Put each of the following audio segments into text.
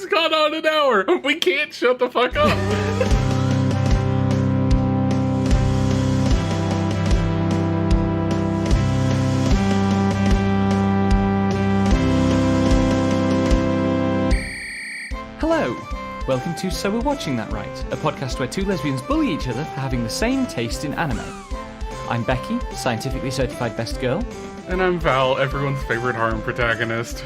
It's gone on an hour. We can't shut the fuck up. Hello, welcome to So We're Watching That Right, a podcast where two lesbians bully each other for having the same taste in anime. I'm Becky, scientifically certified best girl. And I'm Val, everyone's favorite harem protagonist.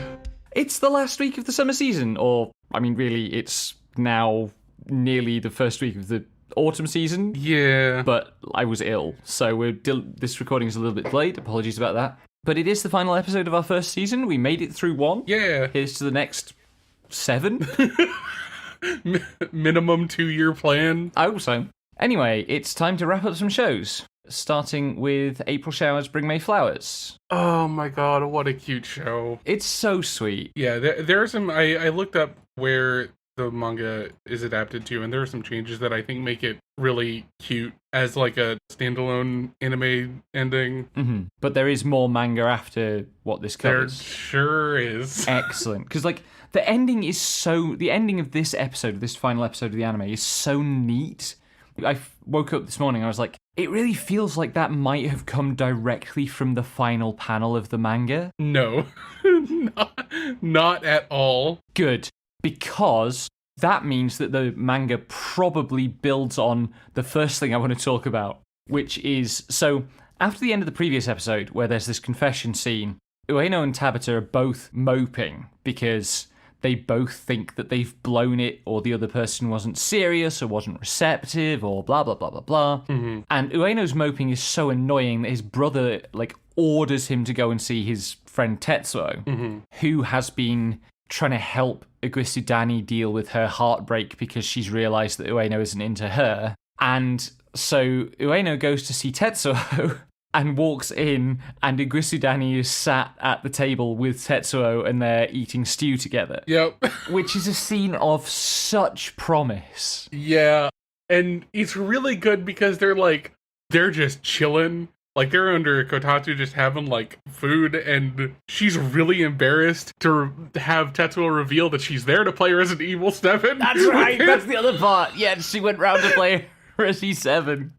It's the last week of the summer season, or, I mean, really, it's now nearly the first week of the autumn season. Yeah. But I was ill, so this recording is a little bit delayed, apologies about that. But it is the final episode of our first season, we made it through one. Yeah. Here's to the next 7. Minimum 2-year plan. I hope so. Anyway, it's time to wrap up some shows. Starting with April Showers Bring May Flowers. Oh my god, what a cute show. It's so sweet. Yeah, there are some... I looked up where the manga is adapted to, and there are some changes that I think make it really cute as like a standalone anime ending. Mm-hmm. But there is more manga after what this covers. There sure is. Excellent. Because like the ending of this episode, this final episode of the anime is so neat. I woke up this morning and I was like, it really feels like that might have come directly from the final panel of the manga. No, not at all. Good, because that means that the manga probably builds on the first thing I want to talk about, which is, so after the end of the previous episode where there's this confession scene, Ueno and Tabata are both moping because they both think that they've blown it, or the other person wasn't serious, or wasn't receptive, or blah, blah, blah, blah, blah. Mm-hmm. And Ueno's moping is so annoying that his brother, orders him to go and see his friend Tetsuo, mm-hmm. who has been trying to help Iguisudani deal with her heartbreak because she's realised that Ueno isn't into her. And so Ueno goes to see Tetsuo and walks in, and Iguisudani is sat at the table with Tetsuo, and they're eating stew together. Yep. Which is a scene of such promise. Yeah, and it's really good because they're just chilling. Like, they're under kotatsu just having, food, and she's really embarrassed to have Tetsuo reveal that she's there to play Resident Evil 7. That's right, that's the other part. Yeah, she went round to play Resident 7.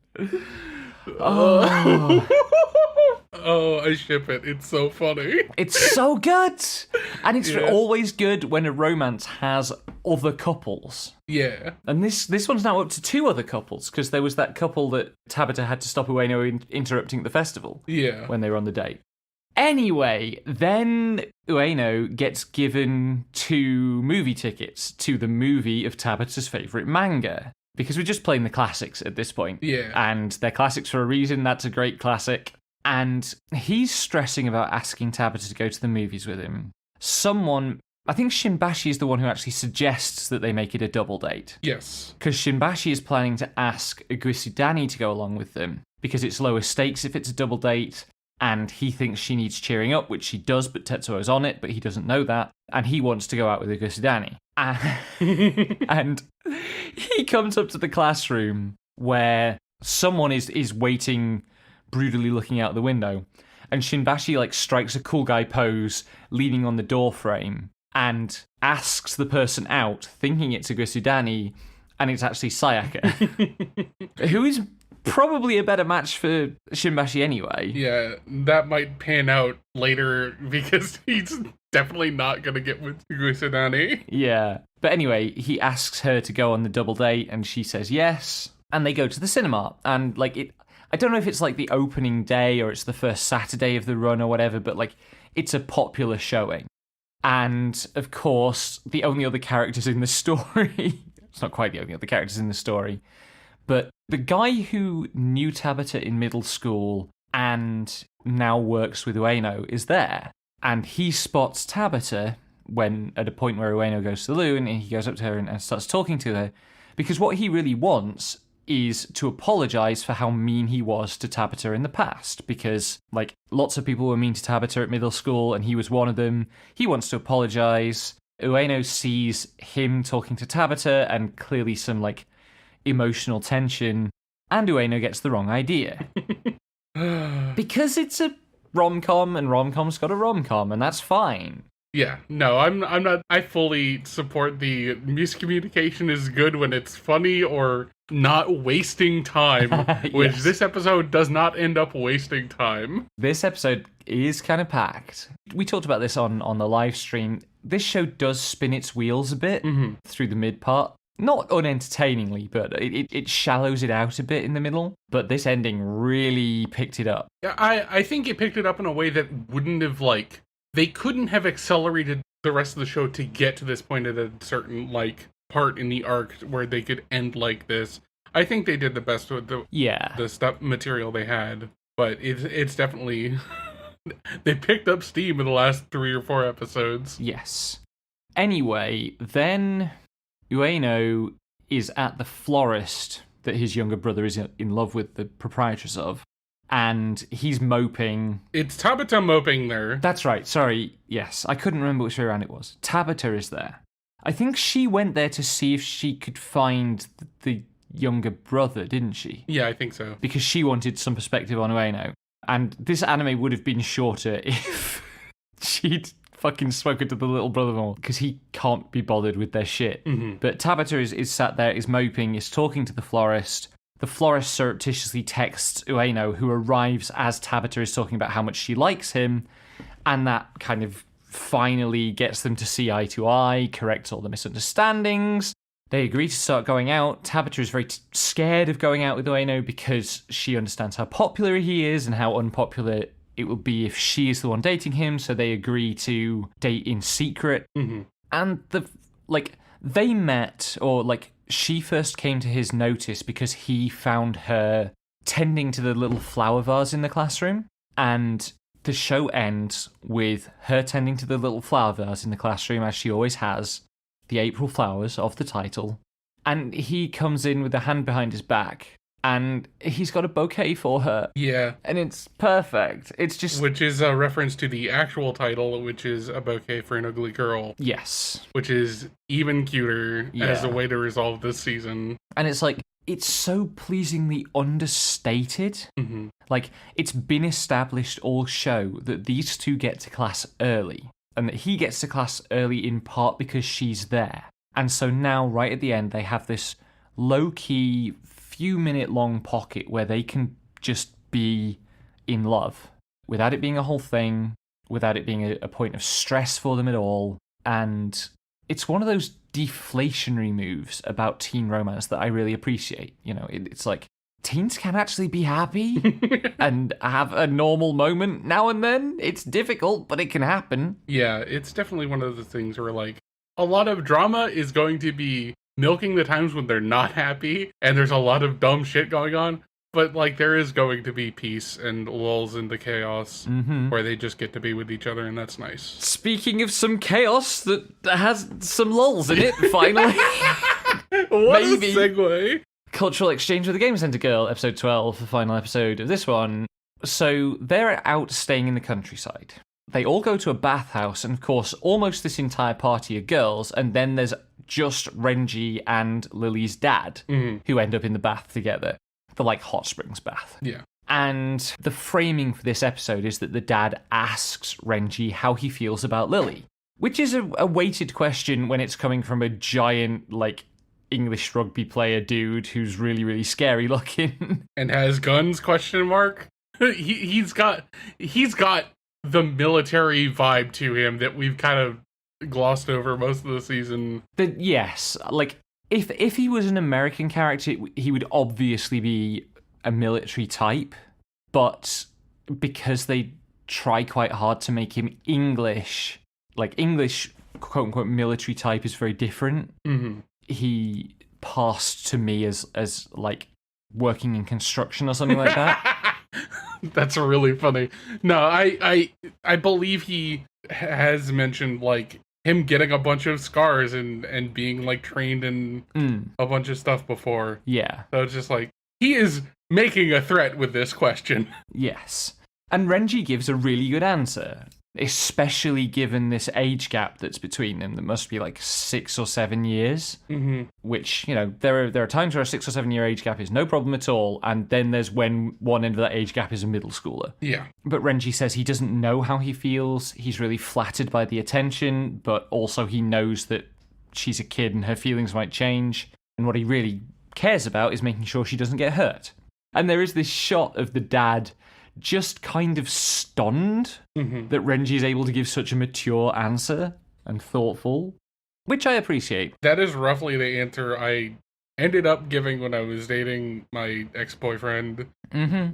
Oh. Oh, I ship it. It's so funny. It's so good. And it's always good when a romance has other couples. Yeah. And this one's now up to 2 other couples, because there was that couple that Tabata had to stop Ueno interrupting the festival. Yeah. When they were on the date. Anyway, then Ueno gets given 2 movie tickets to the movie of Tabata's favourite manga. Because we're just playing the classics at this point. Yeah. And they're classics for a reason. That's a great classic. And he's stressing about asking Tabata to go to the movies with him. I think Shinbashi is the one who actually suggests that they make it a double date. Yes. Because Shinbashi is planning to ask Iguisudani to go along with them, because it's lower stakes if it's a double date, and he thinks she needs cheering up, which she does, but Tetsuo's on it, but he doesn't know that, and he wants to go out with Iguisudani. And he comes up to the classroom where someone is waiting, brutally looking out the window, and Shinbashi strikes a cool guy pose, leaning on the door frame, and asks the person out, thinking it's Iguisudani, and it's actually Sayaka, who is probably a better match for Shinbashi anyway. Yeah, that might pan out later because he's definitely not going to get with Iguisudani. Yeah. But anyway, he asks her to go on the double date, and she says yes. And they go to the cinema. And, I don't know if it's, the opening day or it's the first Saturday of the run or whatever, but, it's a popular showing. And, of course, the only other characters in the story... It's not quite the only other characters in the story. But the guy who knew Tabata in middle school and now works with Ueno is there. And he spots Tabata when at a point where Ueno goes to the loo, and he goes up to her and starts talking to her. Because what he really wants is to apologise for how mean he was to Tabata in the past. Because, lots of people were mean to Tabata at middle school, and he was one of them. He wants to apologise. Ueno sees him talking to Tabata, and clearly some, emotional tension, and Ueno gets the wrong idea. Because it's a rom-com, and rom-com's got a rom-com, and that's fine. Yeah, no, I'm not. I fully support the miscommunication is good when it's funny or not wasting time, which Yes. this episode does not end up wasting time. This episode is kind of packed. We talked about this on the live stream. This show does spin its wheels a bit through the mid part. Not unentertainingly, but it shallows it out a bit in the middle. But this ending really picked it up. Yeah, I think it picked it up in a way that wouldn't have, like, they couldn't have accelerated the rest of the show to get to this point at a certain, like, part in the arc where they could end like this. I think they did the best with the stuff material they had, but it's definitely they picked up steam in the last 3 or 4 episodes. Yes. Anyway, then Ueno is at the florist that his younger brother is in love with, the proprietress of, and he's moping. It's Tabata moping there. That's right, sorry, yes. I couldn't remember which way around it was. Tabata is there. I think she went there to see if she could find the younger brother, didn't she? Yeah, I think so. Because she wanted some perspective on Ueno. And this anime would have been shorter if she'd fucking spoken to the little brother more, because he can't be bothered with their shit. But Tabata is sat there, is moping, is talking to the florist. The florist surreptitiously texts Ueno, who arrives as Tabata is talking about how much she likes him, and that kind of finally gets them to see eye to eye, corrects all the misunderstandings. They agree to start going out. Tabata is very scared of going out with Ueno because she understands how popular he is and how unpopular it will be if she is the one dating him, so they agree to date in secret. And they met, or she first came to his notice because he found her tending to the little flower vase in the classroom, and the show ends with her tending to the little flower vase in the classroom, as she always has, the April flowers of the title, and he comes in with a hand behind his back, and he's got a bouquet for her. Yeah. And it's perfect. It's just... Which is a reference to the actual title, which is A Bouquet for an Ugly Girl. Yes. Which is even cuter as a way to resolve this season. And it's it's so pleasingly understated. It's been established all show that these two get to class early, and that he gets to class early in part because she's there. And so now, right at the end, they have this low-key, few-minute-long pocket where they can just be in love, without it being a whole thing, without it being a point of stress for them at all. And it's one of those deflationary moves about teen romance that I really appreciate. You know, it's like, teens can actually be happy and have a normal moment now and then. It's difficult, but it can happen. Yeah, it's definitely one of the things where, a lot of drama is going to be milking the times when they're not happy, and there's a lot of dumb shit going on, but, there is going to be peace and lulls in the chaos where they just get to be with each other, and that's nice. Speaking of some chaos that has some lulls in it, finally. What Maybe. A segue. Cultural Exchange with a Game Center Girl, episode 12, the final episode of this one. So they're out staying in the countryside. They all go to a bathhouse, and of course, almost this entire party are girls, and then there's just Renji and Lily's dad, who end up in the bath together. The, hot springs bath. Yeah. And the framing for this episode is that the dad asks Renji how he feels about Lily, which is a weighted question when it's coming from a giant, English rugby player dude who's really, really scary looking. And has guns, question mark? He's got the military vibe to him that we've kind of glossed over most of the season. Yes, if he was an American character, he would obviously be a military type, but because they try quite hard to make him English, English quote-unquote military type is very different. He passed to me as working in construction or something like that. That's really funny. No, I believe he has mentioned him getting a bunch of scars and being trained in a bunch of stuff before. Yeah. So it's just he is making a threat with this question. Yes. And Renji gives a really good answer. especially given this age gap that's between them. That must be like 6 or 7 years, which, there are times where a 6 or 7 year age gap is no problem at all, and then there's when one end of that age gap is a middle schooler. Yeah. But Renji says he doesn't know how he feels. He's really flattered by the attention, but also he knows that she's a kid and her feelings might change, and what he really cares about is making sure she doesn't get hurt. And there is this shot of the dad just kind of stunned that Renji is able to give such a mature answer and thoughtful, which I appreciate. That is roughly the answer I ended up giving when I was dating my ex-boyfriend.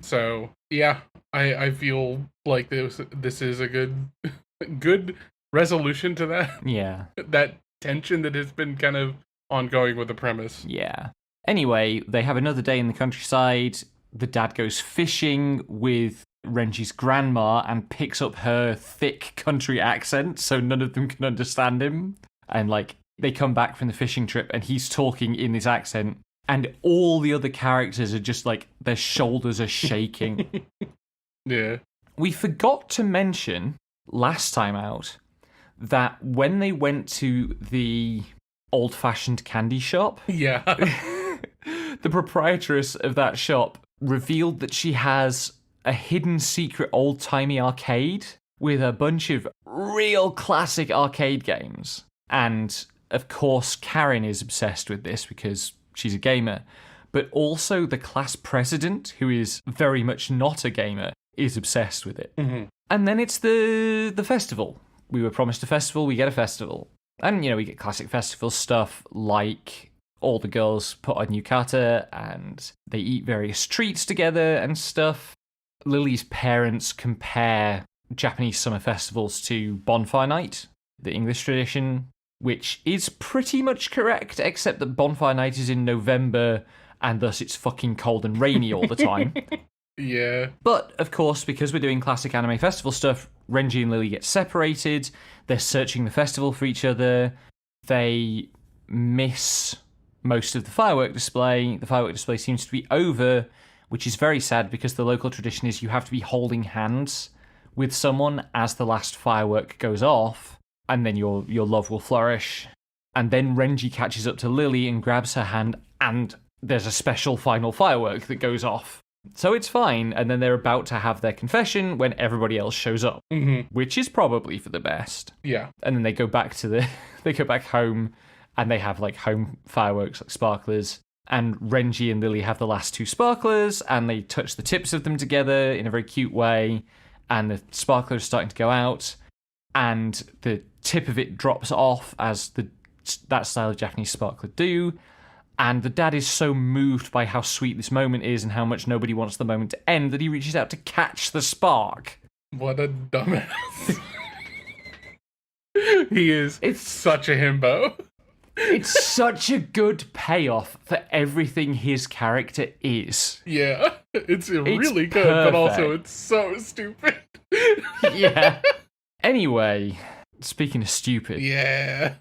So, yeah, I feel like this is a good resolution to that. Yeah. That tension that has been kind of ongoing with the premise. Yeah. Anyway, they have another day in the countryside. The dad goes fishing with Renji's grandma and picks up her thick country accent so none of them can understand him. And, they come back from the fishing trip and he's talking in this accent and all the other characters are just, their shoulders are shaking. Yeah. We forgot to mention last time out that when they went to the old-fashioned candy shop... Yeah. The proprietress of that shop revealed that she has a hidden secret old-timey arcade with a bunch of real classic arcade games. And, of course, Karen is obsessed with this because she's a gamer. But also the class president, who is very much not a gamer, is obsessed with it. And then it's the festival. We were promised a festival, we get a festival. And, we get classic festival stuff like... all the girls put on yukata and they eat various treats together and stuff. Lily's parents compare Japanese summer festivals to Bonfire Night, the English tradition, which is pretty much correct, except that Bonfire Night is in November and thus it's fucking cold and rainy all the time. Yeah. But, of course, because we're doing classic anime festival stuff, Renji and Lily get separated. They're searching the festival for each other. They miss... most of the firework display. The firework display seems to be over, which is very sad because the local tradition is you have to be holding hands with someone as the last firework goes off, and then your love will flourish. And then Renji catches up to Lily and grabs her hand, and there's a special final firework that goes off. So it's fine, and then they're about to have their confession when everybody else shows up, which is probably for the best. Yeah. And then they go back home, and they have home fireworks, sparklers. And Renji and Lily have the last 2 sparklers, and they touch the tips of them together in a very cute way. And the sparkler is starting to go out, and the tip of it drops off as that style of Japanese sparkler do. And the dad is so moved by how sweet this moment is and how much nobody wants the moment to end that he reaches out to catch the spark. What a dumbass. He is. It's such a himbo. It's such a good payoff for everything his character is. Yeah, it's really good, but also it's so stupid. Yeah. Anyway, speaking of stupid. Yeah.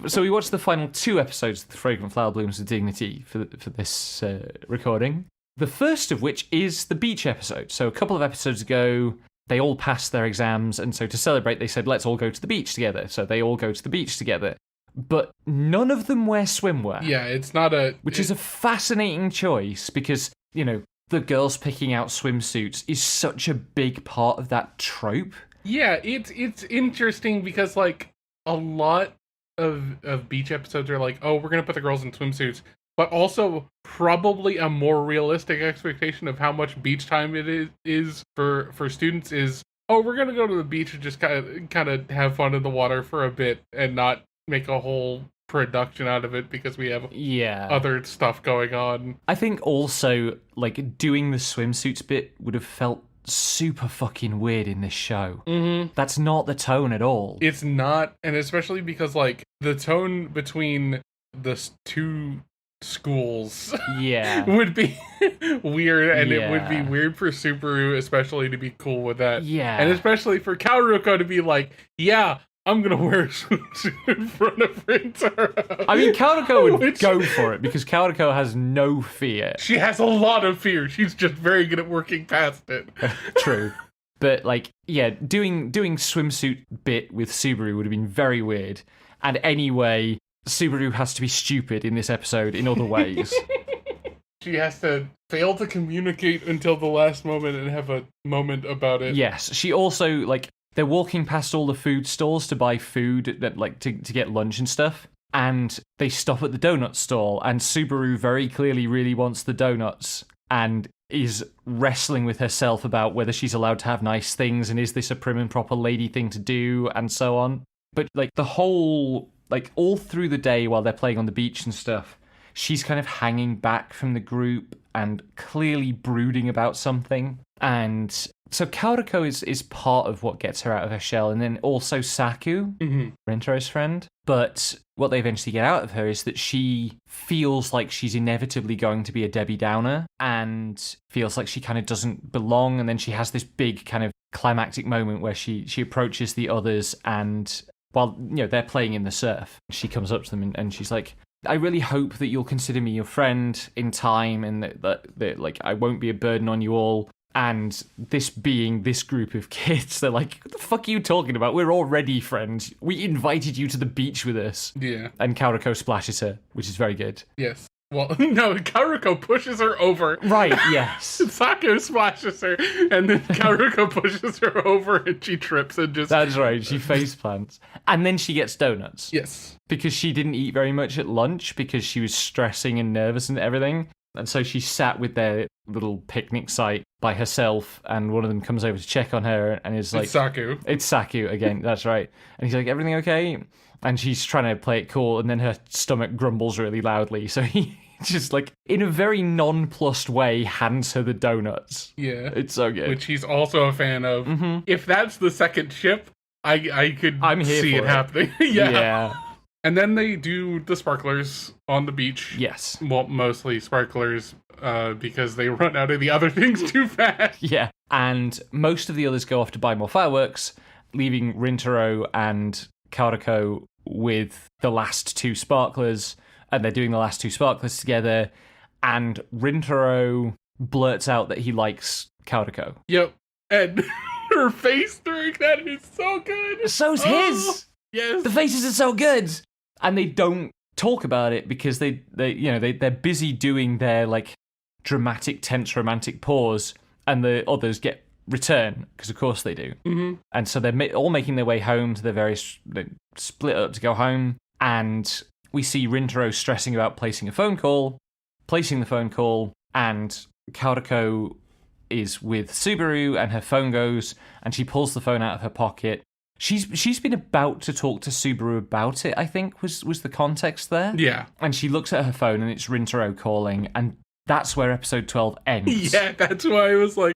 So we watched the final 2 episodes of The Fragrant Flower Blooms of Dignity for this recording. The first of which is the beach episode. So a couple of episodes ago, they all passed their exams, and so to celebrate, they said, let's all go to the beach together. So they all go to the beach together. But none of them wear swimwear. Yeah, it's not a... Which is a fascinating choice because, the girls picking out swimsuits is such a big part of that trope. Yeah, it's interesting because, a lot of beach episodes are oh, we're going to put the girls in swimsuits. But also, probably a more realistic expectation of how much beach time it is for students is, oh, we're going to go to the beach and just kind of have fun in the water for a bit and not make a whole production out of it because we have other stuff going on. I think also, doing the swimsuits bit would have felt super fucking weird in this show. That's not the tone at all. It's not, and especially because, the tone between the 2 schools would be weird, and it would be weird for Subaru especially to be cool with that. Yeah. And especially for Kaoruko to be I'm gonna wear a swimsuit in front of Rintaro. I mean, Kaoruko would go for it, because Kaoruko has no fear. She has a lot of fear. She's just very good at working past it. True. But, like, yeah, doing swimsuit bit with Subaru would have been very weird. And anyway, Subaru has to be stupid in this episode in other ways. She has to fail to communicate until the last moment and have a moment about it. Yes, she also, like, they're walking past all the food stalls to buy food, that like to get lunch and stuff. And they stop at the donut stall, and Subaru very clearly really wants the donuts and is wrestling with herself about whether she's allowed to have nice things and is this a prim and proper lady thing to do and so on. But, like, the whole, like, all through the day while they're playing on the beach and stuff, she's kind of hanging back from the group and clearly brooding about something. And so Kaoruko is part of what gets her out of her shell, and then also Saku, Rintaro's friend. But what they eventually get out of her is that she feels like she's inevitably going to be a Debbie Downer and feels like she kind of doesn't belong. And then she has this big kind of climactic moment where she approaches the others, and while, you know, they're playing in the surf, she comes up to them and she's like, I really hope that you'll consider me your friend in time, and that like, I won't be a burden on you all. And this being this group of kids, they're like, what the fuck are you talking about? We're already friends. We invited you to the beach with us. Yeah. And Kaoruko splashes her, which is very good. Yes. Well, no, Kaoruko pushes her over. Right, yes. Saku splashes her, and then Kaoruko pushes her over, and she trips and just... That's right, she face plants. And then she gets donuts. Yes. Because she didn't eat very much at lunch because she was stressing and nervous and everything. And so she sat with their little picnic site by herself, and one of them comes over to check on her and is like... It's Saku. It's Saku, again, that's right. And he's like, everything okay? And she's trying to play it cool, and then her stomach grumbles really loudly. So he just, like, in a very nonplussed way, hands her the donuts. Yeah. It's so good. Which he's also a fan of. Mm-hmm. If that's the second ship, I could see it happening. Yeah. And then they do the sparklers on the beach. Yes. Well, mostly sparklers, because they run out of the other things too fast. Yeah. And most of the others go off to buy more fireworks, leaving Rintaro and Kaoruko with the last two sparklers, and they're doing the last two sparklers together, and Rintaro blurts out that he likes Kaoruko. Yep. And her face during that is so good. So's his! Yes. The faces are so good! And they don't talk about it because they're busy doing their, like, dramatic, tense, romantic pause, and the others get return, because of course they do. Mm-hmm. And so they're all making their way home to they split up to go home, and we see Rintaro stressing about placing the phone call, and Kaoruko is with Subaru, and her phone goes, and she pulls the phone out of her pocket. She's been about to talk to Subaru about it, I think, was the context there. Yeah. And she looks at her phone, and it's Rintaro calling, and that's where episode 12 ends. Yeah, that's why I was like,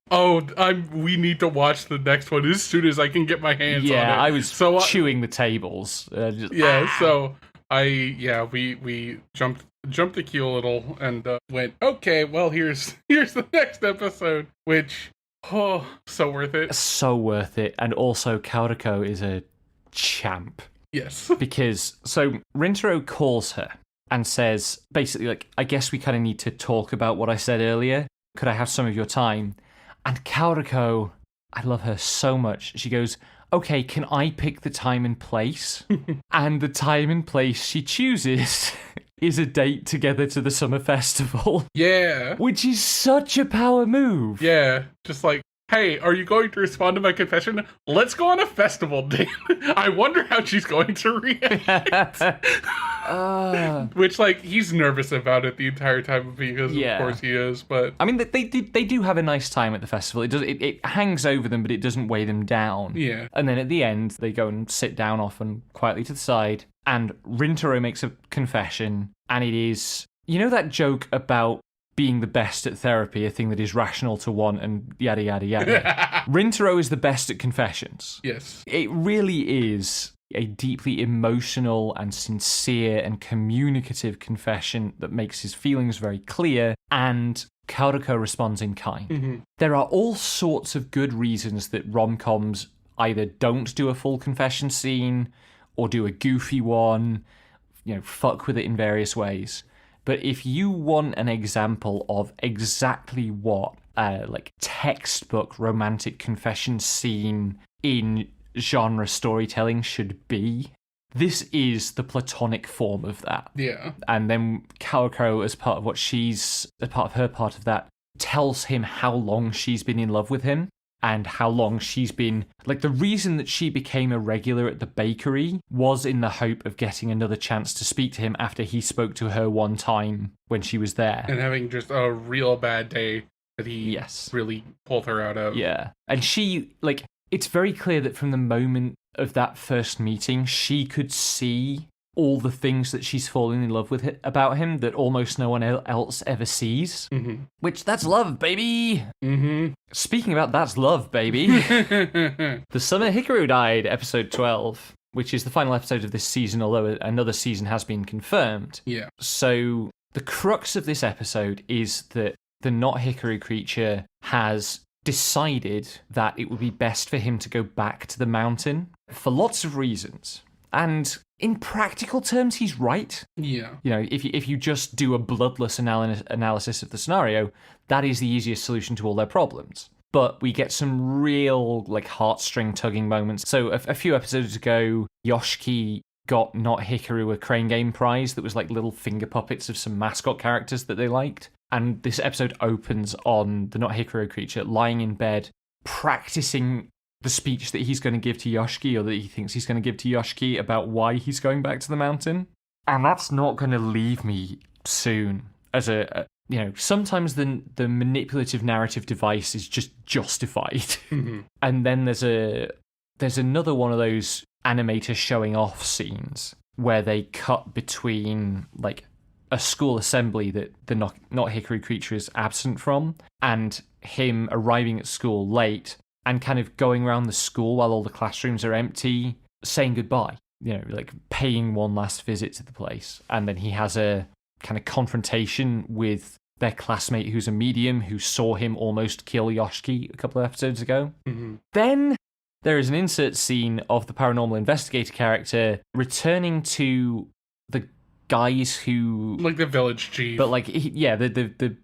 we need to watch the next one as soon as I can get my hands on it. Yeah, I was chewing the tables. So we jumped the queue a little and went, okay, well, here's the next episode, which, oh, so worth it. So worth it. And also, Kaoruko is a champ. Yes. Because, so, Rintaro calls her and says, basically, like, I guess we kind of need to talk about what I said earlier. Could I have some of your time? And Kaoruko, I love her so much. She goes, okay, can I pick the time and place? And the time and place she chooses is a date together to the summer festival. Yeah. Which is such a power move. Yeah. Just like, hey, are you going to respond to my confession? Let's go on a festival date. I wonder how she's going to react. Which, like, he's nervous about it the entire time because of course he is, but... I mean, they do have a nice time at the festival. It hangs over them, but it doesn't weigh them down. Yeah. And then at the end, they go and sit down off and quietly to the side, and Rintaro makes a confession, and it is... You know that joke about being the best at therapy, a thing that is rational to want, and yada, yada, yada. Rintaro is the best at confessions. Yes. It really is a deeply emotional and sincere and communicative confession that makes his feelings very clear, and Kaoruko responds in kind. Mm-hmm. There are all sorts of good reasons that rom-coms either don't do a full confession scene or do a goofy one, fuck with it in various ways. But if you want an example of exactly what like textbook romantic confession scene in genre storytelling should be. This is the platonic form of that. Yeah. And then Calico, as part of her part of that, tells him how long she's been in love with him and how long she's been... Like, the reason that she became a regular at the bakery was in the hope of getting another chance to speak to him after he spoke to her one time when she was there. And having just a real bad day that he really pulled her out of. Yeah. And she, like, it's very clear that from the moment of that first meeting, she could see all the things that she's fallen in love with about him that almost no one else ever sees. Mm-hmm. Which, that's love, baby! Mm-hmm. Speaking about that's love, baby, The Summer Hikaru Died, episode 12, which is the final episode of this season, although another season has been confirmed. Yeah. So, the crux of this episode is that the not Hikaru creature has decided that it would be best for him to go back to the mountain for lots of reasons. And in practical terms, he's right. Yeah. You know, if you just do a bloodless analysis of the scenario, that is the easiest solution to all their problems. But we get some real, like, heartstring tugging moments. So a few episodes ago, Yoshiki got Not Hikaru a Crane Game prize that was like little finger puppets of some mascot characters that they liked. And this episode opens on the Not Hikaru creature lying in bed, practicing the speech that he's going to give to Yoshiki, or that he thinks he's going to give to Yoshiki, about why he's going back to the mountain. And that's not going to leave me soon. As you know, sometimes the manipulative narrative device is just justified. Mm-hmm. And then there's another one of those animator showing off scenes where they cut between, like, a school assembly that the not Hikaru creature is absent from, and him arriving at school late and kind of going around the school while all the classrooms are empty, saying goodbye, you know, like paying one last visit to the place. And then he has a kind of confrontation with their classmate who's a medium who saw him almost kill Yoshiki a couple of episodes ago. Mm-hmm. Then there is an insert scene of the paranormal investigator character returning to the guys who... Like the village chief. But, like, the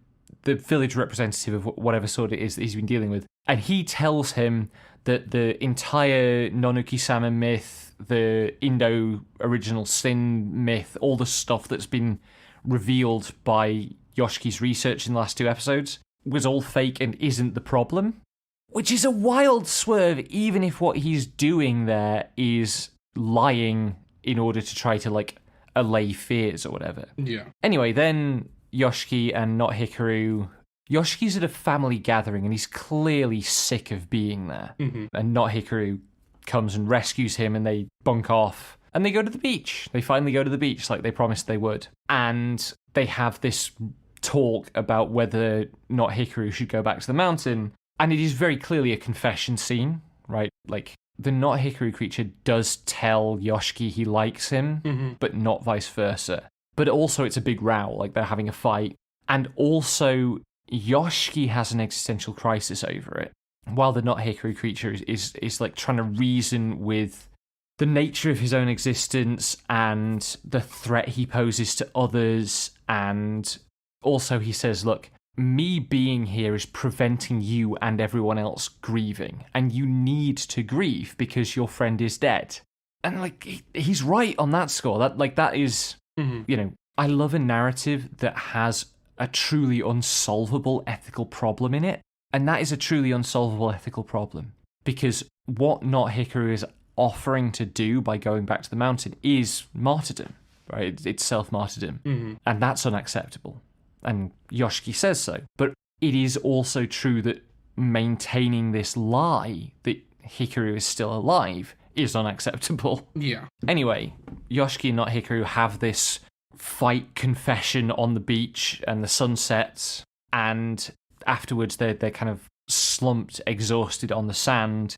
village representative of whatever sort it is that he's been dealing with. And he tells him that the entire Nonuki-sama myth, the Indo original sin myth, all the stuff that's been revealed by Yoshiki's research in the last 2 episodes was all fake and isn't the problem. Which is a wild swerve, even if what he's doing there is lying in order to try to, like, allay fears or whatever. Yeah. Anyway, then Yoshiki and Not Hikaru... Yoshiki's at a family gathering and he's clearly sick of being there. Mm-hmm. And Not Hikaru comes and rescues him and they bunk off. And they go to the beach. They finally go to the beach like they promised they would. And they have this talk about whether Not Hikaru should go back to the mountain. And it is very clearly a confession scene, right? Like, the Not Hikaru creature does tell Yoshiki he likes him, mm-hmm. but not vice versa. But also it's a big row, like they're having a fight. And also, Yoshiki has an existential crisis over it, while the Not Hikaru creature is like trying to reason with the nature of his own existence and the threat he poses to others. And also he says, look, me being here is preventing you and everyone else grieving, and you need to grieve because your friend is dead. And, like, he's right on that score. That is, mm-hmm. you know, I love a narrative that has a truly unsolvable ethical problem in it, and that is a truly unsolvable ethical problem, because what Not Hikaru is offering to do by going back to the mountain is martyrdom, right? It's self-martyrdom, mm-hmm. and that's unacceptable. And Yoshiki says so. But it is also true that maintaining this lie that Hikaru is still alive is unacceptable. Yeah. Anyway, Yoshiki and Not Hikaru have this fight confession on the beach, and the sun sets, and afterwards they're kind of slumped, exhausted on the sand,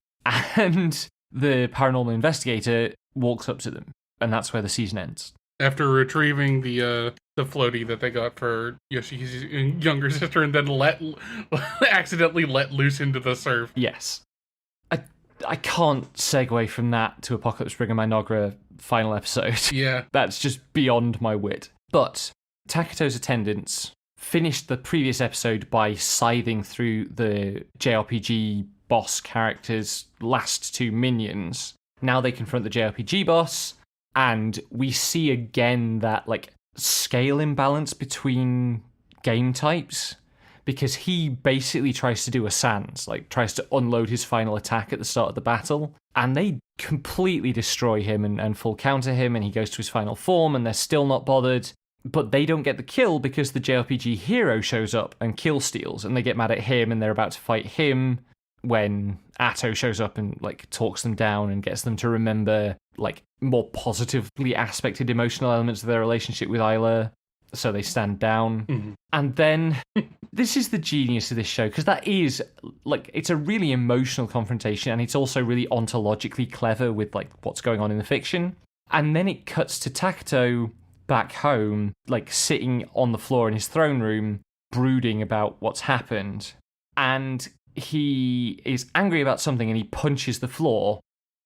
and the paranormal investigator walks up to them, and that's where the season ends. After retrieving the floaty that they got for Yoshiki's younger sister, and then accidentally let loose into the surf. Yes. I can't segue from that to Apocalypse Bringer Mynoghra final episode. Yeah. That's just beyond my wit. But Takato's attendance finished the previous episode by scything through the JRPG boss character's last 2 minions. Now they confront the JRPG boss, and we see again that like scale imbalance between game types, because he basically tries to do a Sans, like tries to unload his final attack at the start of the battle, and they completely destroy him and full counter him, and he goes to his final form, and they're still not bothered. But they don't get the kill because the JRPG hero shows up and kill steals, and they get mad at him, and they're about to fight him when Atto shows up and like talks them down and gets them to remember like more positively aspected emotional elements of their relationship with Isla. So they stand down. Mm-hmm. And then this is the genius of this show, because that is like, it's a really emotional confrontation, and it's also really ontologically clever with like what's going on in the fiction. And then it cuts to Takuto back home, like sitting on the floor in his throne room, brooding about what's happened. And he is angry about something, and he punches the floor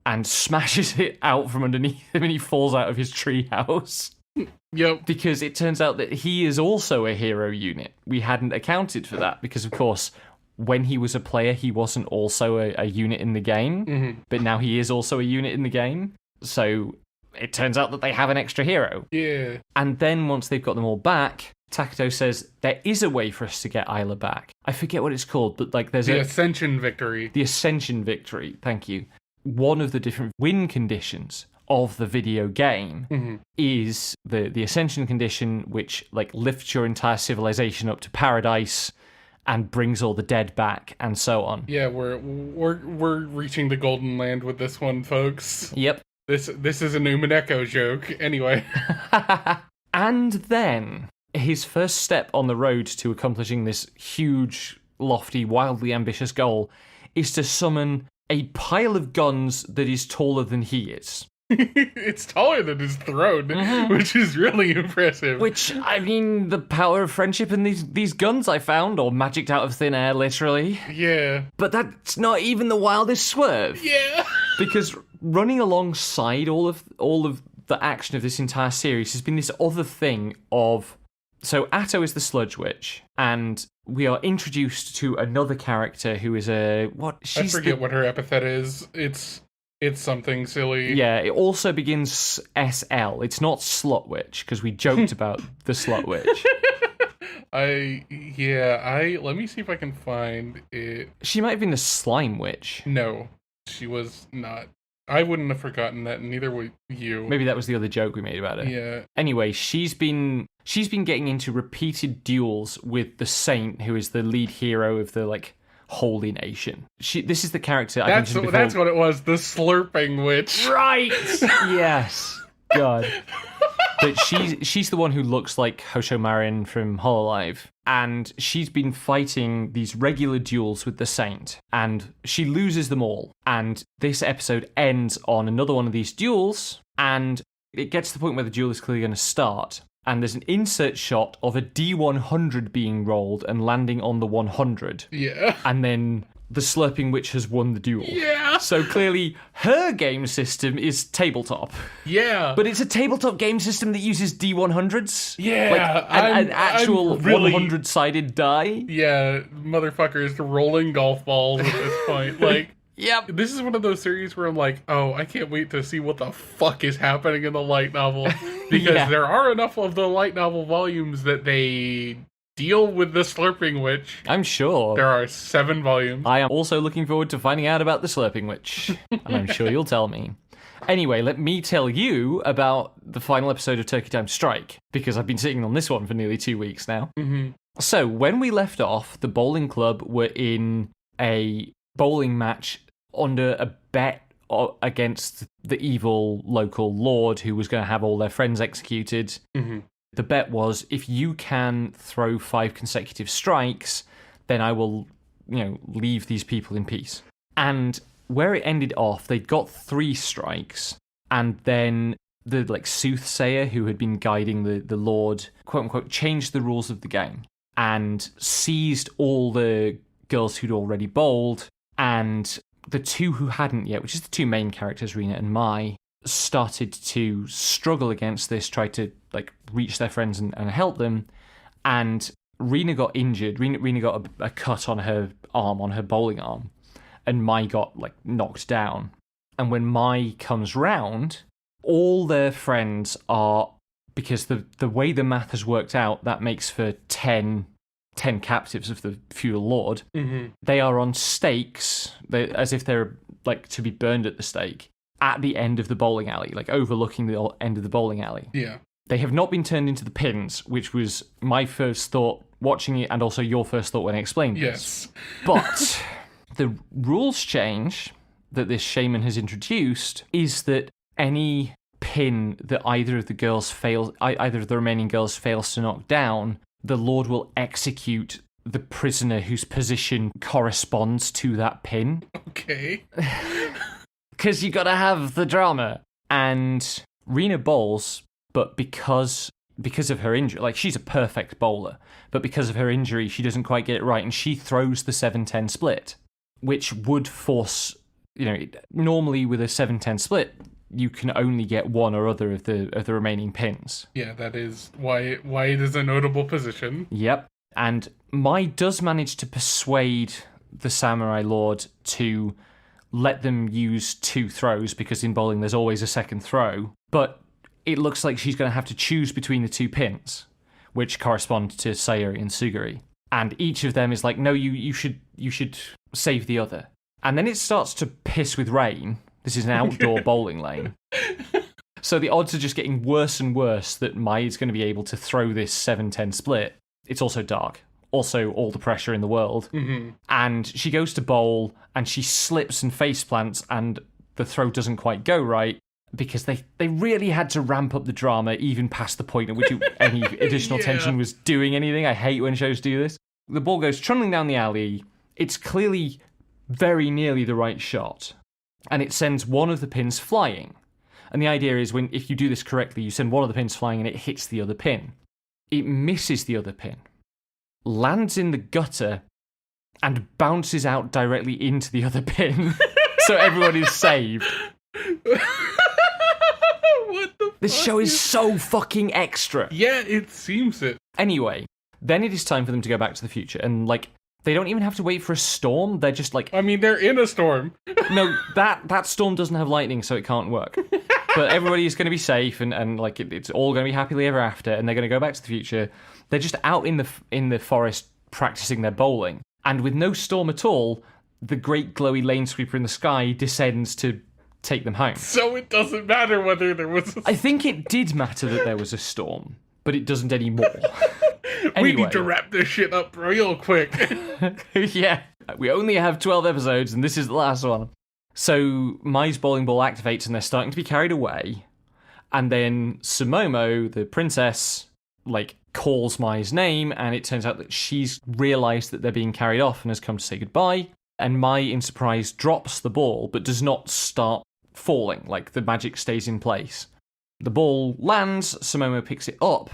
and smashes it out from underneath him, and he falls out of his treehouse. Yep. Because it turns out that he is also a hero unit. We hadn't accounted for that because, of course, when he was a player, he wasn't also a unit in the game. Mm-hmm. But now he is also a unit in the game. So it turns out that they have an extra hero. Yeah. And then once they've got them all back, Takuto says there is a way for us to get Isla back. I forget what it's called, but like there's the Ascension Victory. The Ascension Victory, thank you. One of the different win conditions of the video game is the Ascension condition, which like lifts your entire civilization up to paradise and brings all the dead back, and so on. Yeah, we're reaching the Golden Land with this one, folks. Yep. This is a Numeneko joke, anyway. And then his first step on the road to accomplishing this huge, lofty, wildly ambitious goal is to summon a pile of guns that is taller than he is. It's taller than his throne, which is really impressive. Which, I mean, the power of friendship and these guns I found, or magicked out of thin air, literally. Yeah. But that's not even the wildest swerve. Yeah. Because running alongside all of the action of this entire series has been this other thing of... So Atto is the Sludge Witch, and we are introduced to another character who is a... I forget what her epithet is. It's something silly. Yeah, it also begins SL. It's not Slut Witch, because we joked about the Slut Witch. Let me see if I can find it. She might have been the Slime Witch. No, she was not. I wouldn't have forgotten that, and neither would you. Maybe that was the other joke we made about it. Yeah. Anyway, she's been getting into repeated duels with the Saint, who is the lead hero of the, like, Holy Nation. This is the character I mentioned before. That's what it was, the Slurping Witch. Right! Yes. God. But she's the one who looks like Hosho Marin from Hololive. And she's been fighting these regular duels with the Saint. And she loses them all. And this episode ends on another one of these duels. And it gets to the point where the duel is clearly going to start. And there's an insert shot of a D100 being rolled and landing on the 100. Yeah. And then the Slurping Witch has won the duel. Yeah. So clearly her game system is tabletop. Yeah. But it's a tabletop game system that uses D100s. Yeah. Like an actual really... 100-sided die. Yeah. Motherfuckers rolling golf balls at this point. Like... Yep. This is one of those series where I'm like, oh, I can't wait to see what the fuck is happening in the light novel. Because there are enough of the light novel volumes that they deal with the Slurping Witch. I'm sure. There are 7 volumes. I am also looking forward to finding out about the Slurping Witch. And I'm sure you'll tell me. Anyway, let me tell you about the final episode of Turkey Time Strike. Because I've been sitting on this one for nearly 2 weeks now. Mm-hmm. So, when we left off, the bowling club were in a bowling match under a bet against the evil local lord who was going to have all their friends executed. Mm-hmm. The bet was, if you can throw 5 consecutive strikes, then I will, leave these people in peace. And where it ended off, they'd got 3 strikes, and then the soothsayer who had been guiding the lord, quote unquote, changed the rules of the game and seized all the girls who'd already bowled, and the 2 who hadn't yet, which is the 2 main characters, Rina and Mai, started to struggle against this, try to reach their friends and help them. And Rena got injured. Rena got a cut on her arm, on her bowling arm, and Mai got like knocked down. And when Mai comes round, all their friends are, because the way the math has worked out, that makes for 10 captives of the feudal lord. Mm-hmm. They are on stakes, as if they're like to be burned at the stake, at the end of the bowling alley, like overlooking the end of the bowling alley. Yeah. They have not been turned into the pins, which was my first thought watching it, and also your first thought when I explained this. Yes. But the rules change that this shaman has introduced is that any pin that either of the remaining girls fails to knock down, the Lord will execute the prisoner whose position corresponds to that pin. Okay. Because you gotta have the drama. And Rena bowls, but because of her injury, like she's a perfect bowler, but because of her injury, she doesn't quite get it right, and she throws the 7-10 split, which would force, normally with a 7-10 split, you can only get one or other of the remaining pins. Yeah, that is why it is a notable position. Yep. And Mai does manage to persuade the samurai lord to let them use 2 throws, because in bowling there's always a second throw. But it looks like she's going to have to choose between the 2 pins, which correspond to Sayuri and Suguri. And each of them is like, no, you should save the other. And then it starts to piss with rain. This is an outdoor bowling lane. So the odds are just getting worse and worse that Mai is going to be able to throw this 7-10 split. It's also dark. Also all the pressure in the world. Mm-hmm. And she goes to bowl, and she slips and face plants, and the throw doesn't quite go right, because they really had to ramp up the drama even past the point at which any additional tension was doing anything. I hate when shows do this. The ball goes trundling down the alley. It's clearly very nearly the right shot, and it sends one of the pins flying. And the idea is, if you do this correctly, you send one of the pins flying and it hits the other pin. It misses the other pin, lands in the gutter, and bounces out directly into the other pin. So everyone is saved. What the This fuck show is so fucking extra. Yeah, it seems it. Anyway, then it is time for them to go back to the future, and they don't even have to wait for a storm. They're just like, I mean, they're in a storm. no, that storm doesn't have lightning, so it can't work. But everybody is going to be safe, and it's all going to be happily ever after, and they're going to go back to the future. They're just out in the forest practicing their bowling, and with no storm at all, the great glowy lane sweeper in the sky descends to take them home. So it doesn't matter whether there was I think it did matter that there was a storm, but it doesn't anymore. We need to wrap this shit up real quick. Yeah, we only have 12 episodes, and this is the last one. So Mai's bowling ball activates, and they're starting to be carried away. And then Sumomo, the princess, calls Mai's name, and it turns out that she's realised that they're being carried off and has come to say goodbye. And Mai, in surprise, drops the ball, but does not start falling. The magic stays in place. The ball lands, Sumomo picks it up,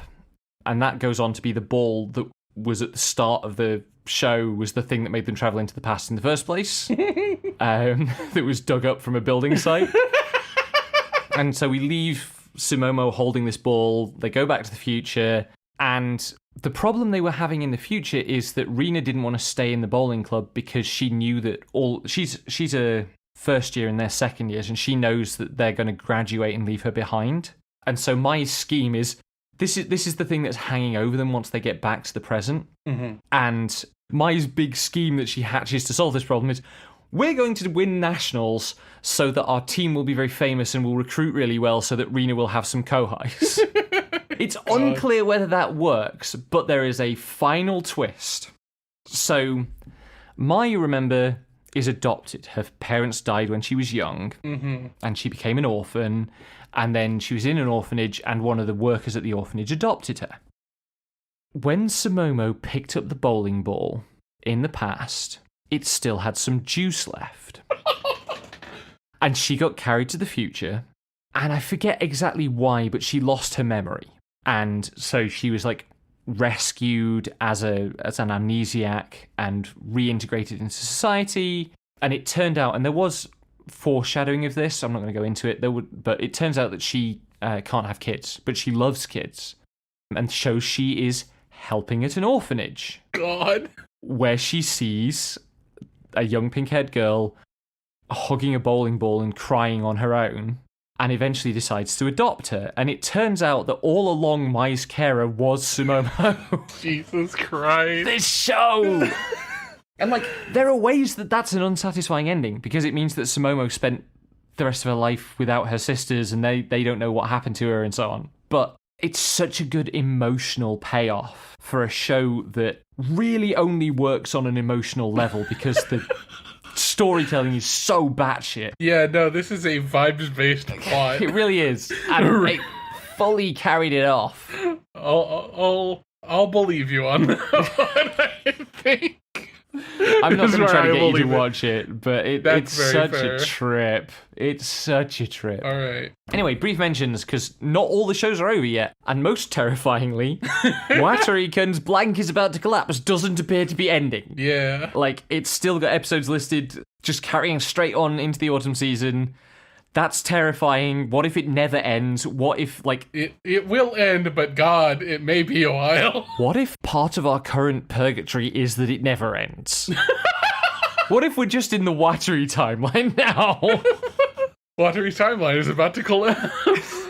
and that goes on to be the ball that was at the start of the show, was the thing that made them travel into the past in the first place. That was dug up from a building site. And so we leave Sumomo holding this ball, they go back to the future, and the problem they were having in the future is that Rena didn't want to stay in the bowling club because she knew that she's a first year in their second years, and she knows that they're going to graduate and leave her behind. And so Mai's scheme is, this is the thing that's hanging over them once they get back to the present. Mm-hmm. And Mai's big scheme that she hatches to solve this problem is, we're going to win nationals so that our team will be very famous and will recruit really well so that Rena will have some kohais. It's unclear whether that works, but there is a final twist. So, Mai, you remember, is adopted. Her parents died when she was young, and she became an orphan, and then she was in an orphanage, and one of the workers at the orphanage adopted her. When Sumomo picked up the bowling ball in the past, it still had some juice left. And she got carried to the future, and I forget exactly why, but she lost her memory. And so she was rescued as an amnesiac and reintegrated into society. And it turned out, and there was foreshadowing of this, I'm not going to go into it, but it turns out that she can't have kids, but she loves kids and shows she is helping at an orphanage. God. Where she sees a young pink-haired girl hugging a bowling ball and crying on her own, and eventually decides to adopt her. And it turns out that all along Mai's carer was Sumomo. Jesus Christ. This show! And, like, there are ways that that's an unsatisfying ending, because it means that Sumomo spent the rest of her life without her sisters, and they don't know what happened to her and so on. But it's such a good emotional payoff for a show that really only works on an emotional level because the storytelling is so batshit. Yeah, no, this is a vibes-based plot. It really is. And it fully carried it off. I'll believe you on that one, I think. I'm not going to try to get you to watch it, but it's such fair. a trip. It's such a trip. All right. Anyway, brief mentions, because not all the shows are over yet. And most terrifyingly, Watari-kun's blank is about to collapse doesn't appear to be ending. Yeah. Like, it's still got episodes listed, just carrying straight on into the autumn season. That's terrifying. What if it never ends? What if, like... It will end, but God, it may be a while. What if part of our current purgatory is that it never ends? What if we're just in the Watari timeline now? Watari's timeline is about to collapse.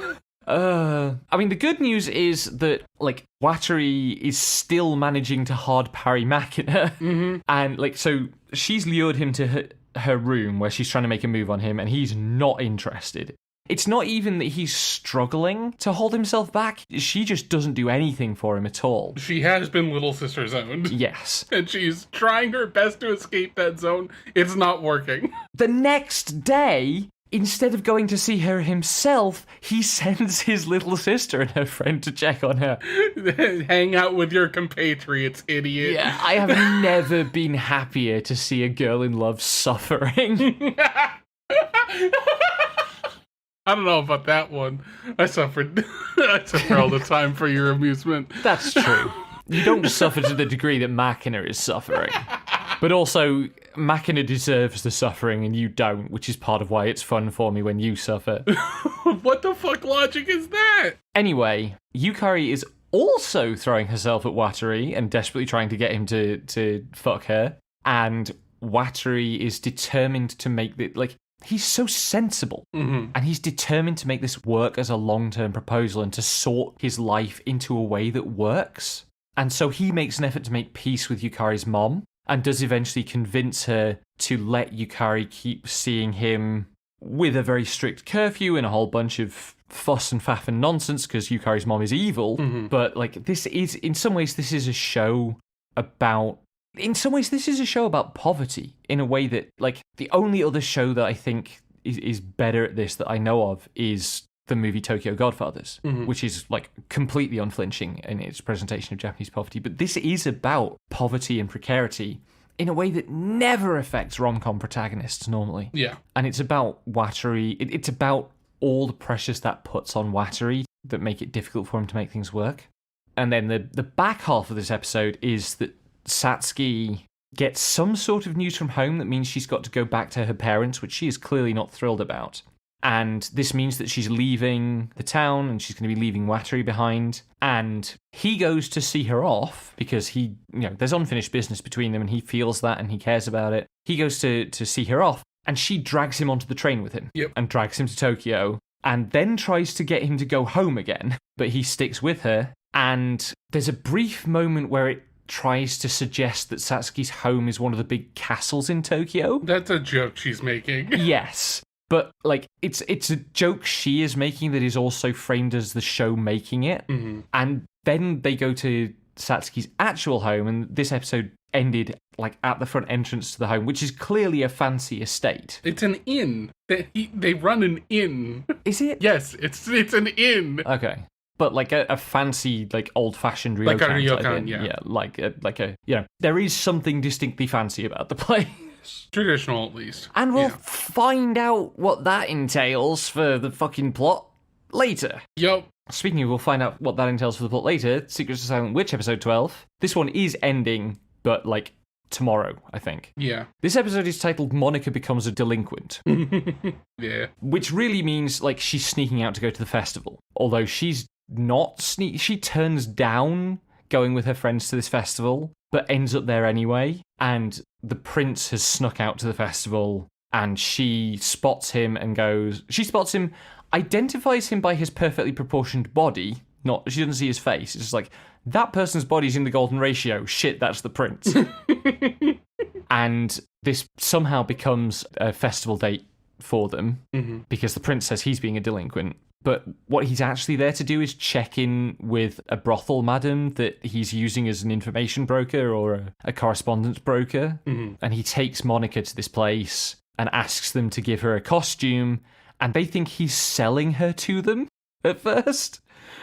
I mean, the good news is that, like, Watari is still managing to hard parry Machina. Mm-hmm. And, like, so she's lured him to her room where she's trying to make a move on him, and he's not interested. It's not even that he's struggling to hold himself back. She just doesn't do anything for him at all. She has been Little Sister zoned. Yes. And she's trying her best to escape that zone. It's not working. The next day, instead of going to see her himself, he sends his little sister and her friend to check on her. Hang out with your compatriots, idiot. Yeah, I have never been happier to see a girl in love suffering. I don't know about that one. I suffer all the time for your amusement. That's true. You don't suffer to the degree that Machina is suffering. But also, Machina deserves the suffering and you don't, which is part of why it's fun for me when you suffer. What the fuck logic is that? Anyway, Yukari is also throwing herself at Watari and desperately trying to get him to fuck her. And Watari is determined to make the, like, he's so sensible. Mm-hmm. And he's determined to make this work as a long-term proposal and to sort his life into a way that works. And so he makes an effort to make peace with Yukari's mom and does eventually convince her to let Yukari keep seeing him with a very strict curfew and a whole bunch of fuss and faff and nonsense because Yukari's mom is evil. Mm-hmm. But, like, this is, in some ways, this is a show about... In some ways, this is a show about poverty in a way that, like, the only other show that I think is better at this that I know of is the movie Tokyo Godfathers, mm-hmm. which is, like, completely unflinching in its presentation of Japanese poverty. But this is about poverty and precarity in a way that never affects rom-com protagonists normally. Yeah. And it's about Watari. It's about all the pressures that puts on Watari that make it difficult for him to make things work. And then the back half of this episode is that Satsuki gets some sort of news from home that means she's got to go back to her parents, which she is clearly not thrilled about. And this means that she's leaving the town and she's going to be leaving Watari behind. And he goes to see her off because he, there's unfinished business between them and he feels that and he cares about it. He goes to see her off and she drags him onto the train with him. Yep. And drags him to Tokyo and then tries to get him to go home again. But he sticks with her. And there's a brief moment where it tries to suggest that Satsuki's home is one of the big castles in Tokyo. That's a joke she's making. Yes. But, like, it's a joke she is making that is also framed as the show making it. Mm-hmm. And then they go to Satsuki's actual home, and this episode ended, like, at the front entrance to the home, which is clearly a fancy estate. It's an inn. They run an inn. Is it? Yes, it's an inn. Okay. But, like, a fancy, like, old-fashioned ryokan. Like a type ryokan, inn. yeah. Yeah, like a, there is something distinctly fancy about the place. Traditional, at least. And we'll find out what that entails for the fucking plot later. Yup. Speaking of, we'll find out what that entails for the plot later. Secrets of Silent Witch, episode 12. This one is ending, but, like, tomorrow, I think. Yeah. This episode is titled Monica Becomes a Delinquent. Yeah. Which really means, like, she's sneaking out to go to the festival. Although she's not she turns down going with her friends to this festival, but ends up there anyway. And the prince has snuck out to the festival, and she spots him, identifies him by his perfectly proportioned body. She doesn't see his face. It's just like, that person's body's in the golden ratio. Shit, that's the prince. And this somehow becomes a festival date for them, because the prince says he's being a delinquent. But what he's actually there to do is check in with a brothel madam that he's using as an information broker or a correspondence broker. And he takes Monica to this place and asks them to give her a costume, and they think he's selling her to them at first.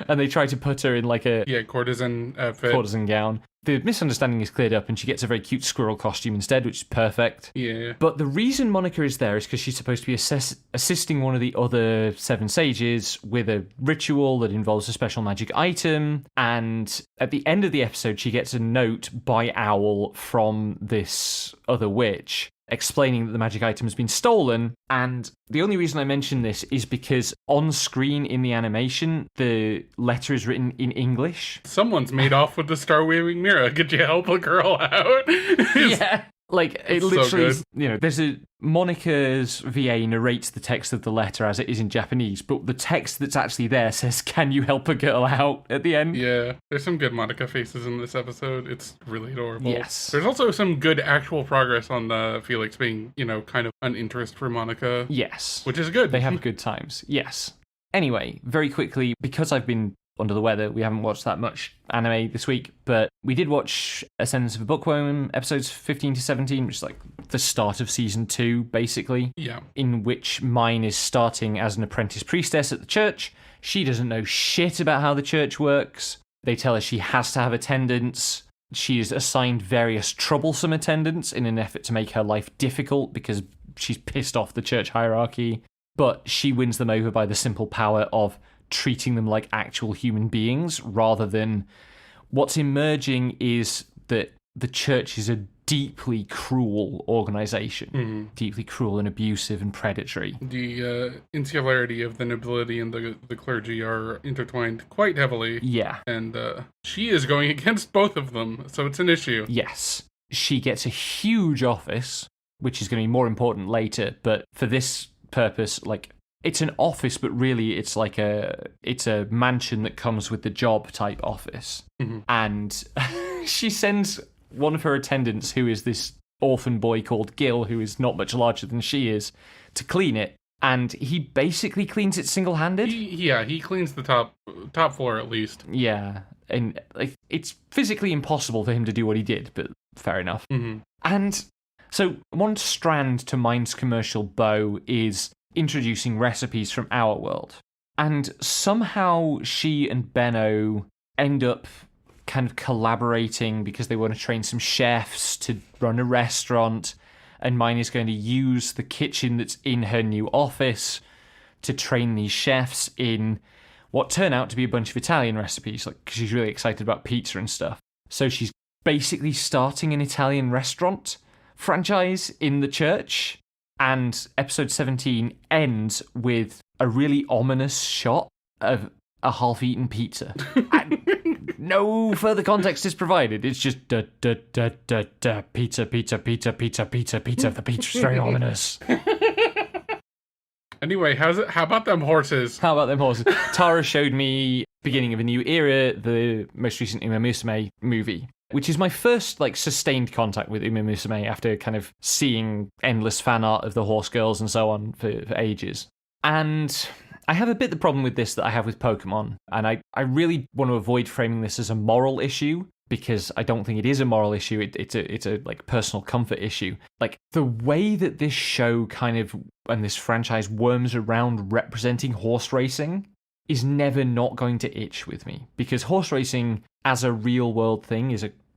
And they try to put her in like a courtesan outfit. Courtesan gown. The misunderstanding is cleared up, and she gets a very cute squirrel costume instead, which is perfect. Yeah. But the reason Monica is there is because she's supposed to be assisting one of the other 7 sages with a ritual that involves a special magic item. And at the end of the episode, she gets a note by Owl from this other witch explaining that the magic item has been stolen. And the only reason I mention this is because on screen in the animation, the letter is written in English. Someone's made off with the star-waving mirror. Could you help a girl out? Yeah. Like, it literally, so there's Monica's VA narrates the text of the letter as it is in Japanese, but the text that's actually there says, "Can you help a girl out?" at the end. Yeah, there's some good Monica faces in this episode. It's really adorable. Yes. There's also some good actual progress on Felix being, kind of an interest for Monica. Yes. Which is good. They have good times. Yes. Anyway, very quickly, because I've been under the weather, we haven't watched that much anime this week, but we did watch Ascendance of a Bookworm episodes 15 to 17, which is like the start of season 2, basically. Yeah. In which Mine is starting as an apprentice priestess at the church. She doesn't know shit about how the church works. They tell her she has to have attendants. She is assigned various troublesome attendants in an effort to make her life difficult because she's pissed off the church hierarchy. But she wins them over by the simple power of treating them like actual human beings, rather than what's emerging is that the church is a deeply cruel organization, deeply cruel and abusive and predatory. The insularity of the nobility and the clergy are intertwined quite heavily. Yeah. And she is going against both of them, so it's an issue. Yes. She gets a huge office, which is going to be more important later, but for this purpose, like, it's an office, but really it's like it's a mansion that comes with the job type office. And she sends one of her attendants, who is this orphan boy called Gil, who is not much larger than she is, to clean it. And he basically cleans it single-handed. He cleans the top floor at least. Yeah, and like, it's physically impossible for him to do what he did, but fair enough. And so one strand to Mine's commercial bow is introducing recipes from our world. And somehow she and Benno end up kind of collaborating because they want to train some chefs to run a restaurant, and Mine is going to use the kitchen that's in her new office to train these chefs in what turn out to be a bunch of Italian recipes, like, because she's really excited about pizza and stuff. So she's basically starting an Italian restaurant franchise in the church. And episode 17 ends with a really ominous shot of a half-eaten pizza. And no further context is provided. It's just da da da da da pizza, pizza, pizza, pizza, pizza, pizza. The pizza's very ominous. Anyway, how about them horses? How about them horses? Tara showed me Beginning of a New Era, the most recent Musume movie, which is my first sustained contact with Musume after kind of seeing endless fan art of the horse girls and so on for ages. And I have a bit the problem with this that I have with Pokemon, and I really want to avoid framing this as a moral issue, because I don't think it is a moral issue. It's a personal comfort issue. Like, the way that this show kind of, and this franchise worms around representing horse racing is never not going to itch with me, because horse racing as a real world thing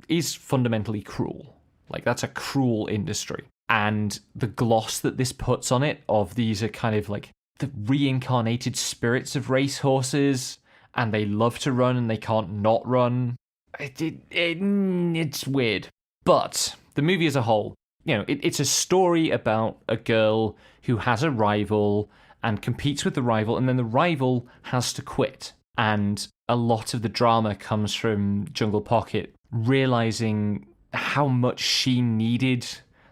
is fundamentally cruel. Like, that's a cruel industry. And the gloss that this puts on it, of these are kind of like the reincarnated spirits of racehorses, and they love to run and they can't not run. It's weird. But the movie as a whole, it's a story about a girl who has a rival and competes with the rival, and then the rival has to quit. And a lot of the drama comes from Jungle Pocket realizing how much she needed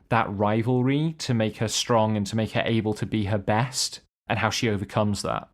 that rivalry to make her strong and to make her able to be her best, and how she overcomes that.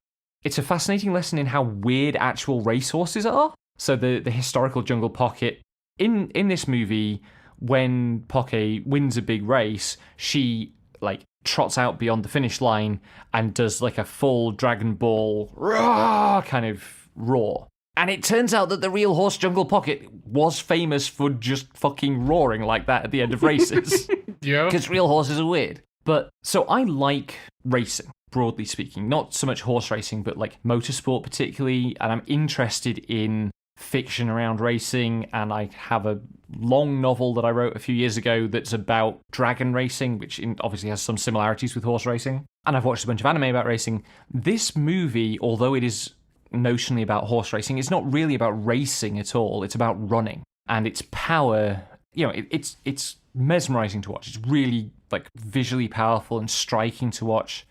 It's a fascinating lesson in how weird actual racehorses are. So the historical Jungle Pocket, in this movie, when Pocket wins a big race, she like trots out beyond the finish line and does like a full Dragon Ball roar kind of roar. And it turns out that the real horse Jungle Pocket was famous for just fucking roaring like that at the end of races. Yeah. Because real horses are weird. But so I like racing, broadly speaking. Not so much horse racing, but like motorsport particularly. And I'm interested in fiction around racing. And I have a long novel that I wrote a few years ago that's about dragon racing, which obviously has some similarities with horse racing. And I've watched a bunch of anime about racing. This movie, although it is notionally about horse racing, it's not really about racing at all. It's about running, and its power, it's mesmerizing to watch. It's really like visually powerful and striking to watch.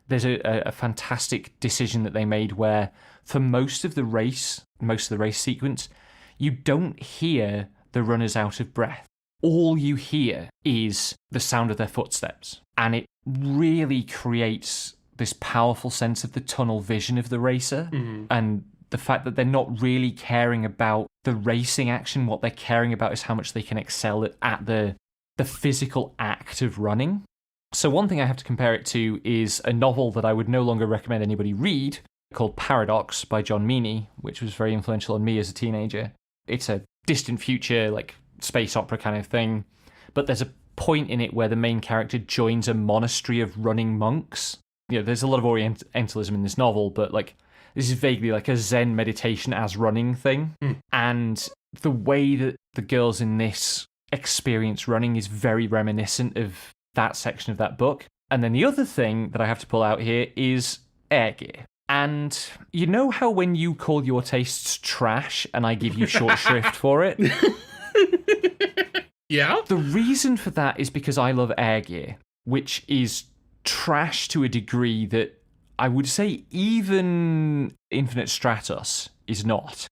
There's a fantastic decision that they made where for most of the race sequence, you don't hear the runners out of breath. All you hear is the sound of their footsteps, and it really creates this powerful sense of the tunnel vision of the racer, and the fact that they're not really caring about the racing action. What they're caring about is how much they can excel at the physical act of running. So one thing I have to compare it to is a novel that I would no longer recommend anybody read, called Paradox by John Meaney, which was very influential on me as a teenager. It's a distant future, like space opera kind of thing, but there's a point in it where the main character joins a monastery of running monks. There's a lot of Orientalism in this novel, but like this is vaguely like a Zen meditation as running thing. And the way that the girls in this experience running is very reminiscent of that section of that book. And then the other thing that I have to pull out here is air gear. And you know how when you call your tastes trash and I give you short shrift for it? Yeah? The reason for that is because I love air gear, which is trash to a degree that I would say even Infinite Stratos is not.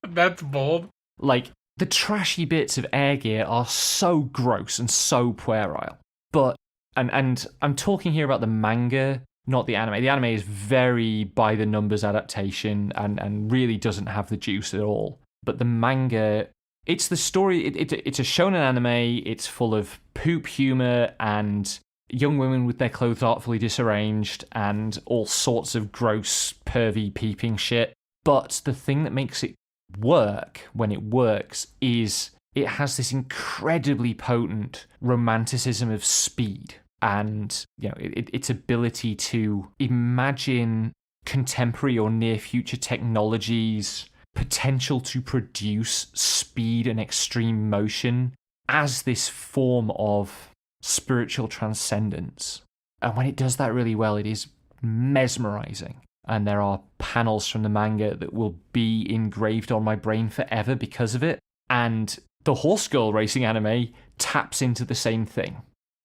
That's bold. Like, the trashy bits of air gear are so gross and so puerile. But, and I'm talking here about the manga, not the anime. The anime is very by-the-numbers adaptation and really doesn't have the juice at all. But the manga, it's the story, it's a shonen anime, it's full of poop humor and young women with their clothes artfully disarranged and all sorts of gross, pervy, peeping shit. But the thing that makes it work when it works is it has this incredibly potent romanticism of speed and its ability to imagine contemporary or near future technologies, potential to produce speed and extreme motion as this form of spiritual transcendence. And when it does that really well, it is mesmerizing. And there are panels from the manga that will be engraved on my brain forever because of it. And the Horse Girl racing anime taps into the same thing.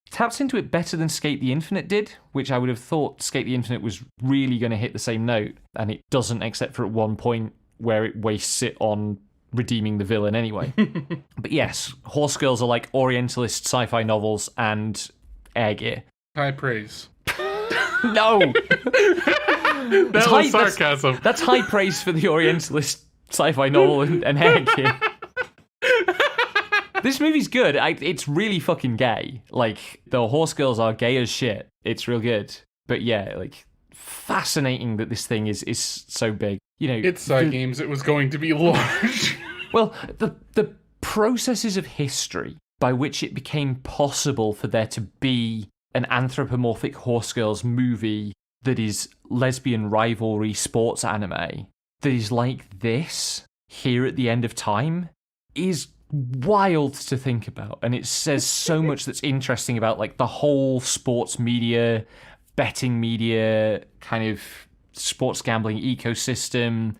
Taps into it better than Skate the Infinite did, which I would have thought Skate the Infinite was really going to hit the same note. And it doesn't, except for at one point where it wastes it on redeeming the villain anyway. But yes, Horse Girls are like Orientalist sci-fi novels and air gear. High praise. No! That was sarcasm. That's high praise for the Orientalist sci-fi novel and air gear. This movie's good. It's really fucking gay. Like, the Horse Girls are gay as shit. It's real good. But yeah, like, fascinating that this thing is so big. It's games. It was going to be large. Well, the processes of history by which it became possible for there to be an anthropomorphic Horse Girls movie that is lesbian rivalry sports anime that is like this here at the end of time is wild to think about. And it says so much that's interesting about like the whole sports media, betting media, kind of sports gambling ecosystem,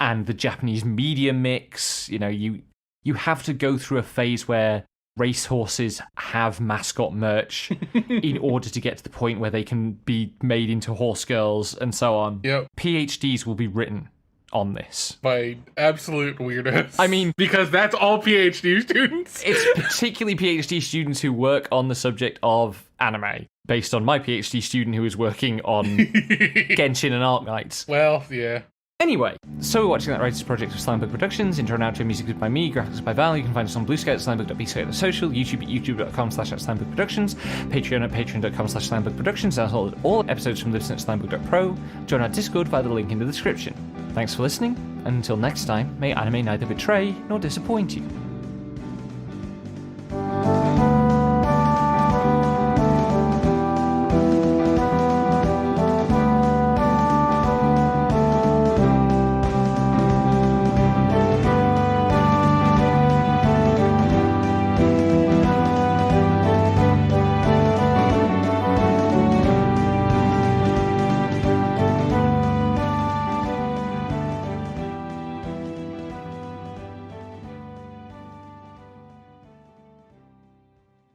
and the Japanese media mix. You have to go through a phase where racehorses have mascot merch in order to get to the point where they can be made into horse girls and so on. Yep. PhDs will be written on this. By absolute weirdos. I mean, because that's all PhD students. It's particularly PhD students who work on the subject of anime, based on my PhD student who is working on Genshin and Arknights. Well, yeah. Anyway, so we're watching that writers project of Slimebug Productions. Intro and outro music is by me, graphics by Val. You can find us on Blue Sky at slimebug.bsky.social, YouTube at youtube.com/Slimebug Productions, Patreon at patreon.com/Slimebug Productions, as well as all episodes from Listen at Slimebug.pro. Join our Discord via the link in the description. Thanks for listening, and until next time, may anime neither betray nor disappoint you.